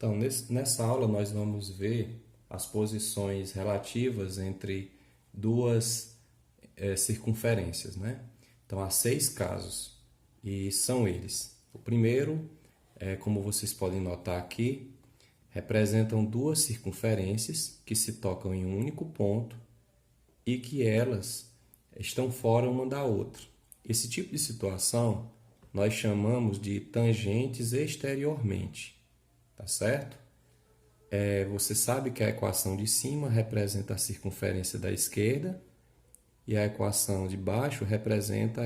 Então, nessa aula nós vamos ver as posições relativas entre duas circunferências, né? Então, há 6 casos e são eles. O primeiro, como vocês podem notar aqui, representam duas circunferências que se tocam em um único ponto e que elas estão fora uma da outra. Esse tipo de situação nós chamamos de tangentes exteriormente. Tá certo? Você sabe que a equação de cima representa a circunferência da esquerda e a equação de baixo representa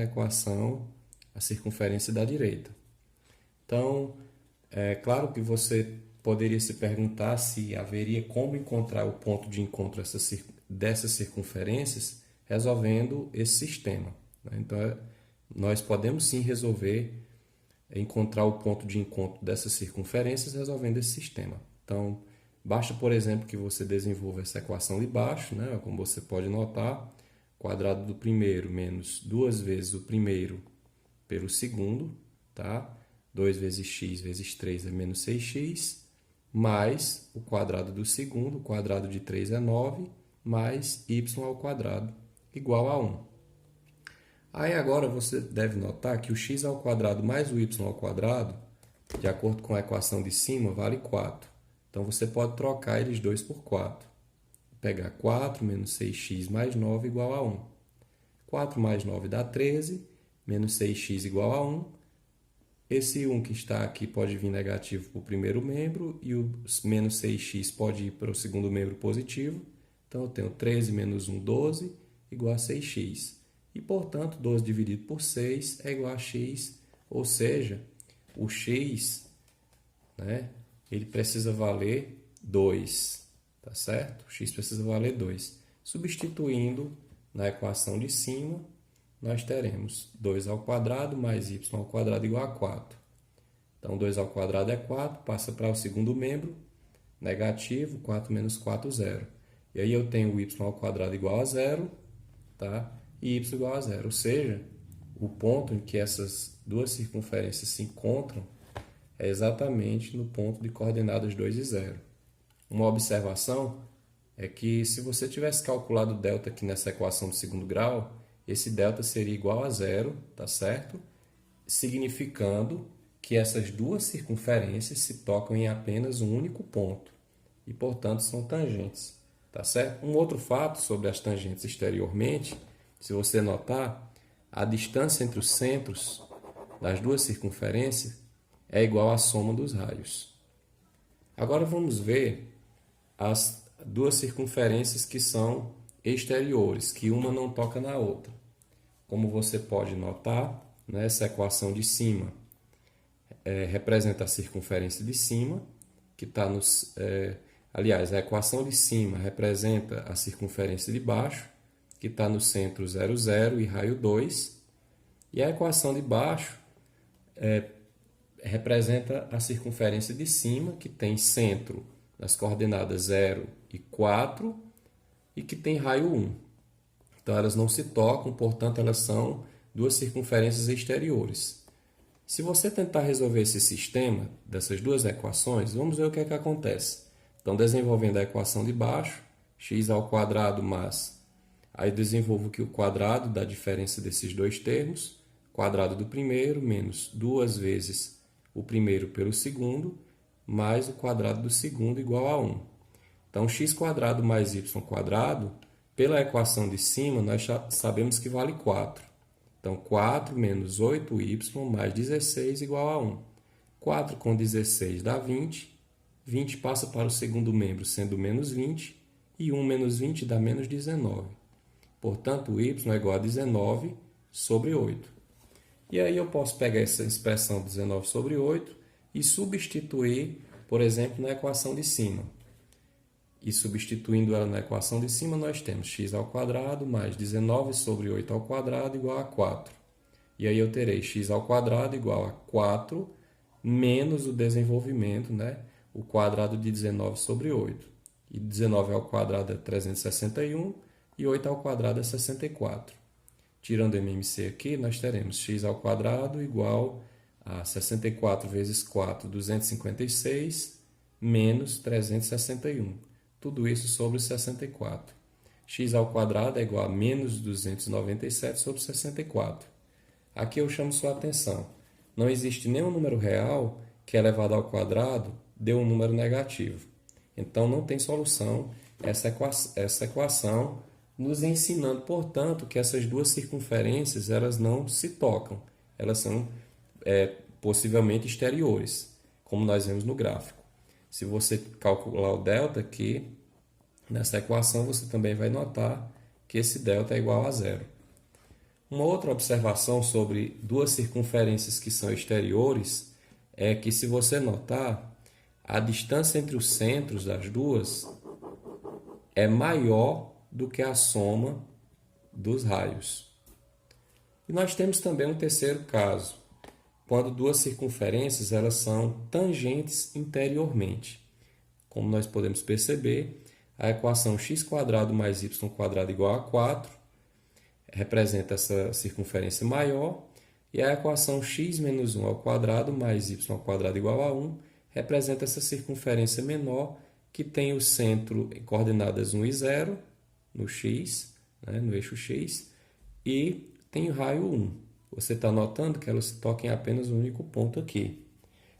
a circunferência da direita. Então, é claro que você poderia se perguntar se haveria como encontrar o ponto de encontro dessas circunferências resolvendo esse sistema, né? Então, nós podemos sim encontrar o ponto de encontro dessas circunferências resolvendo esse sistema. Então, basta, por exemplo, que você desenvolva essa equação de baixo, né? Como você pode notar, quadrado do primeiro menos 2 vezes o primeiro pelo segundo, tá? 2 vezes x vezes 3 é menos 6x, mais o quadrado do segundo, o quadrado de 3 é 9, mais y ao quadrado, igual a 1. Aí agora você deve notar que o x ao quadrado mais o y ao quadrado, de acordo com a equação de cima, vale 4. Então você pode trocar eles dois por 4. Pegar 4 menos 6x mais 9 igual a 1. 4 mais 9 dá 13, menos 6x igual a 1. Esse 1 que está aqui pode vir negativo para o primeiro membro e o menos 6x pode ir para o segundo membro positivo. Então eu tenho 13 menos 1, 12, igual a 6x. E, portanto, 12 dividido por 6 é igual a x, ou seja, o x, né, ele precisa valer 2, tá certo? O x precisa valer 2. Substituindo na equação de cima, nós teremos 2 ao quadrado mais y ao quadrado igual a 4. Então, 2 ao quadrado é 4, passa para o segundo membro, negativo, 4 menos 4, 0. E aí eu tenho o y ao quadrado igual a 0, tá? E y igual a 0, ou seja, o ponto em que essas duas circunferências se encontram é exatamente no ponto de coordenadas 2 e 0. Uma observação é que se você tivesse calculado o delta aqui nessa equação de segundo grau, esse delta seria igual a 0, tá certo? Significando que essas duas circunferências se tocam em apenas um único ponto e, portanto, são tangentes, tá certo? Um outro fato sobre as tangentes exteriormente, se você notar, a distância entre os centros das duas circunferências é igual à soma dos raios. Agora vamos ver as duas circunferências que são exteriores, que uma não toca na outra. Como você pode notar, nessa equação de cima representa a circunferência de cima, que está nos... aliás, a equação de cima representa a circunferência de baixo, que está no centro 0, 0 e raio 2. E a equação de baixo representa a circunferência de cima, que tem centro nas coordenadas 0 e 4 e que tem raio 1. Então, elas não se tocam, portanto, elas são duas circunferências exteriores. Se você tentar resolver esse sistema dessas duas equações, vamos ver o que é que acontece. Então, desenvolvendo a equação de baixo, x ao quadrado mais... Aí desenvolvo aqui o quadrado da diferença desses dois termos, quadrado do primeiro menos 2 vezes o primeiro pelo segundo, mais o quadrado do segundo igual a 1. Então, x quadrado mais y quadrado, pela equação de cima, nós já sabemos que vale 4. Então, 4 menos 8y mais 16 igual a 1. 4 com 16 dá 20. 20 passa para o segundo membro, sendo menos 20. E 1 menos 20 dá menos 19. Portanto, o y é igual a 19 sobre 8. E aí eu posso pegar essa expressão 19 sobre 8 e substituir, por exemplo, na equação de cima. E substituindo ela na equação de cima, nós temos x ao quadrado mais 19 sobre 8 ao quadrado igual a 4. E aí eu terei x ao quadrado igual a 4 menos o desenvolvimento, né? O quadrado de 19 sobre 8. E 19 ao quadrado é 361 e 8 ao quadrado é 64. Tirando o MMC aqui, nós teremos x ao quadrado igual a 64 vezes 4, 256, menos 361. Tudo isso sobre 64. X ao quadrado é igual a menos 297 sobre 64. Aqui eu chamo sua atenção. Não existe nenhum número real que elevado ao quadrado dê um número negativo. Então não tem solução essa equação, nos ensinando, portanto, que essas duas circunferências elas não se tocam. Elas são possivelmente exteriores, como nós vemos no gráfico. Se você calcular o delta aqui, nessa equação você também vai notar que esse delta é igual a zero. Uma outra observação sobre duas circunferências que são exteriores é que, se você notar, a distância entre os centros das duas é maior do que a soma dos raios. E nós temos também um terceiro caso, quando duas circunferências elas são tangentes interiormente. Como nós podemos perceber, a equação x² mais y² igual a 4 representa essa circunferência maior, e a equação x menos 1 ao quadrado mais y² igual a 1 representa essa circunferência menor, que tem o centro em coordenadas 1 e 0, no x, no eixo x, e tem o raio 1. Você está notando que elas se tocam em apenas um único ponto aqui.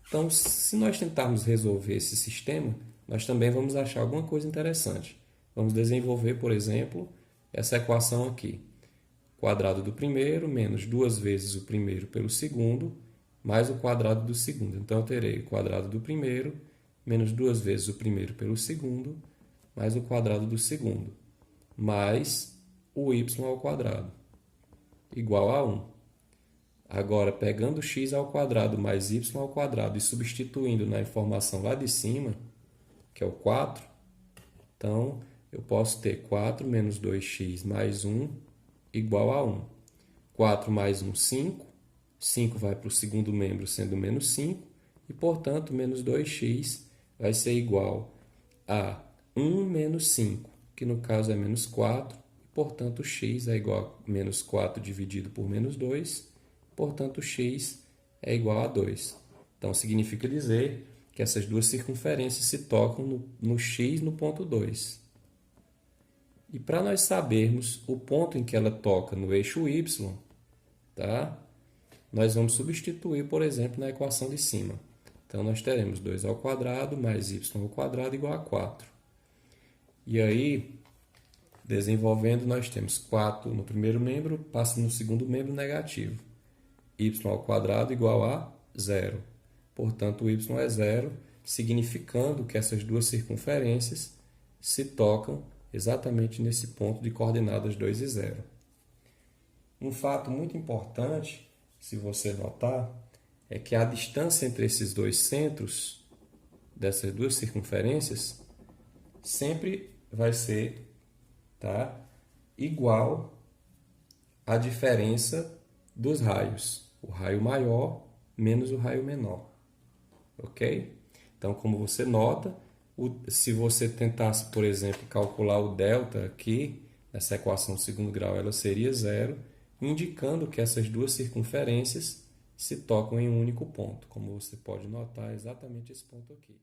Então, se nós tentarmos resolver esse sistema, nós também vamos achar alguma coisa interessante. Vamos desenvolver, por exemplo, essa equação aqui. Quadrado do primeiro menos 2 vezes o primeiro pelo segundo, mais o quadrado do segundo. Então, eu terei o quadrado do primeiro menos 2 vezes o primeiro pelo segundo, mais o quadrado do segundo, mais o y ao quadrado, igual a 1. Agora, pegando x ao quadrado mais y ao quadrado e substituindo na informação lá de cima, que é o 4, então eu posso ter 4 menos 2x mais 1 igual a 1. 4 mais 1, 5. 5 vai para o segundo membro sendo menos 5, e, portanto, menos 2x vai ser igual a 1 menos 5, que no caso é menos 4, e, portanto, x é igual a menos 4 dividido por menos 2, portanto, x é igual a 2. Então, significa dizer que essas duas circunferências se tocam no x no ponto 2. E para nós sabermos o ponto em que ela toca no eixo y, tá? Nós vamos substituir, por exemplo, na equação de cima. Então, nós teremos 2 ao quadrado mais y ao quadrado igual a 4. E aí, desenvolvendo, nós temos 4 no primeiro membro, passa no segundo membro negativo. Y ao quadrado igual a 0. Portanto, o y é 0, significando que essas duas circunferências se tocam exatamente nesse ponto de coordenadas 2 e 0. Um fato muito importante, se você notar, é que a distância entre esses dois centros, dessas duas circunferências, sempre vai ser, igual à diferença dos raios. O raio maior menos o raio menor. Ok? Então, como você nota, se você tentasse, por exemplo, calcular o delta aqui, nessa equação de segundo grau, ela seria 0, indicando que essas duas circunferências se tocam em um único ponto. Como você pode notar, é exatamente esse ponto aqui.